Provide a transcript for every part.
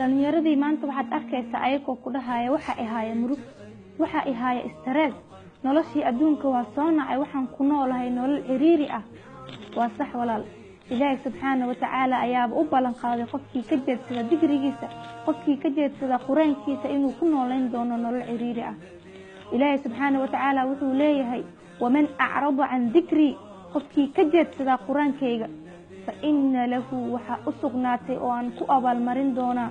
dhalinyaradii maanta waxaad arkaysaa ayagoo ku dhahaya waxa ihaaya murug, waxa ihaaya stress, noloshii adduunka waa soo nacay, waxaan ku noolahay nolol ciriiri ah. waa sax walaal, ilaahay subxaanahu wa tacaala ayaaba u ballan qaaday qofkii ka jeedsada digrigiisa, qofkii ka jeedsada quraankiisa inuu ku noolayn doono nolol ciriiri ah. ilaahay subxaanahu wa tacaala wuxuu leeyahay waman acrada can dikri, qofkii ka jeedsada quraankayga fa inna lahu waxa u sugnaatay oo aan ku abaalmarin doonaa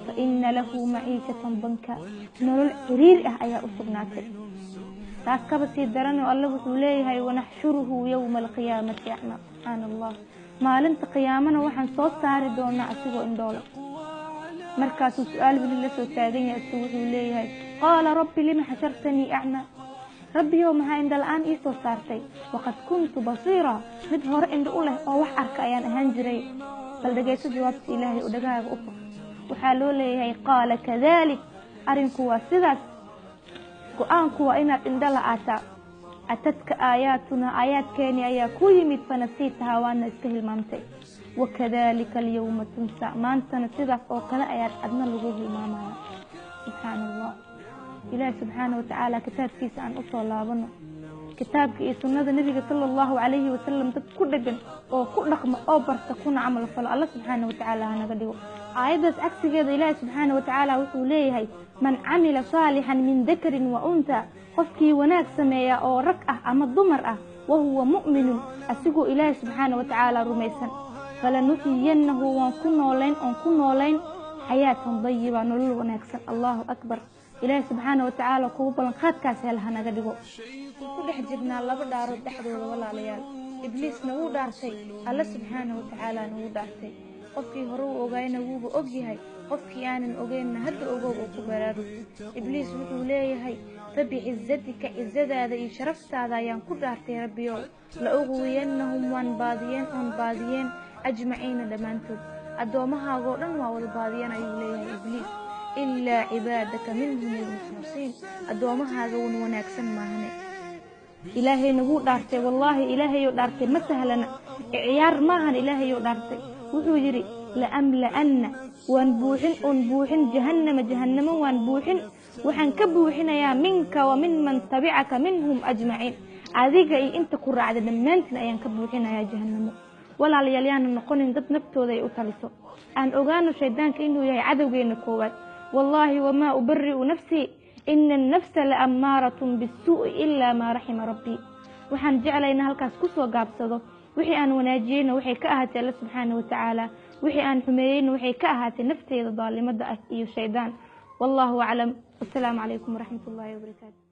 fa inna lahu maciishatan banka, nolol ciriiri ah ayaa u sugnaatay. taas kaba sii daran oo Allah wuxuu leeyahay wanaxshuruhu yawma alqiyaamati acma. subxaana allah, maalinta qiyaamana waxaan soo saari doonaa asigoo indhoole. markaasuu su-aal weli la soo taagan yahay, isku wuxuu leeyahay qaala rabbi lima xashartanii acma, rabbiyow maxaa indho la-aan ii soo saartay waqad kuntu basiira, mid hore indho u leh oo wax arka ayaan ahaan jiray. bal dhegayso jawaabta ilaahay u dhagahaaga u fur. waxaa loo leeyahay qaala kadalik, arinku waa sidaas, go-aanku waa inaad indho la-aataa. atadka aayaatuna, aayaadkeeni ayaa ku yimid fanasiitahaa, waana iska hilmaamtay. wakadalika alyawma tunsa, maantana sidaas oo kale ayaad adna lagu hilmaamaya. subxaana allah, ilaahi subxaana wa tacaala kitaabkiisa aan usoo laabano, kitaabka iyo sunnada nabiga sala allahu calayhi wasalam dad ku dhegan oo ku dhaqma oo barta kuna camal falo. alla subxaana wa tacaala hanaga dhigo. aayaddaas cagsigeeda ilaahi subxaana wa tacaala wuxuu leeyahay man camila saalixan min dakarin wa unta, qofkii wanaag sameeya oo rag ah ama dumar ah, wahuwa mu'minun, asigoo ilaahi subxaana wa tacaala rumaysan, falanuxyiyannahu, waan ku noolayn xayaatan dayiba, nolol wanaagsan. allahu akbar. ilaahi subxaana wa tacaala kugu ballanqaadkaas hel hanaga dhigo. ku dhex jirnaa laba dhaarood dhexdooda walaalayaal. ibliisna wuu dhaartay, alla subxaana wa tacaalana wuu dhaartay. qofkii hore u ogaayna wuuba og yahay, qofkii aanan ogeynna hadda ogow oo ku baraarug. ibliis wuxuu leeyahay rabbi cizatika, cizadaada iyo sharaftaada ayaan ku dhaartay rabbiyow, la uqwiyannahum, waan baadiyeen ajmaciina dhammaantood, addoomahaagoo dhan waa wada baadiyeen ayuu leeyahay ibliis, ilaa cibaadaka minhum almukhlasiin, addoommahaaga wan wanaagsan maahane. ilaahayna wuu dhaartay, wallaahi ilaahayou dhaartay ma sahlana, ciyaar maahan, ilaahayou dhaartay. wuxuu yidhi laamla'anna, waan buuxin jahannamo waan buuxin, waxaan ka buuxinayaa minka wa min man tabicaka minhum ajmaciin, adiga iyo inta ku raacda dhammaantiin ayaan ka buuxinayaa jahannamo. walaalayaal yaana noqonin dad naftooda ay u taliso, aan ogaano shaydaanka inuu yahay cadowgeena koowaad. wallaahi wamaa ubari'u nafsii ina annafsa la ammaaratun bisuu'i ilaa maa raxima rabbii. waxaan jeclayna halkaas ku soo gaabsado, wixii aan wanaajiyeyna waxay ka ahaatay alla subxaana wa tacaala, wixii aan xumeeyeyna waxay ka ahaatay nafteeda daalimada ah iyo shaydaan. wallaahu aclam. wasalaamu calaykum waraxmat ullaahi wabarakaatu.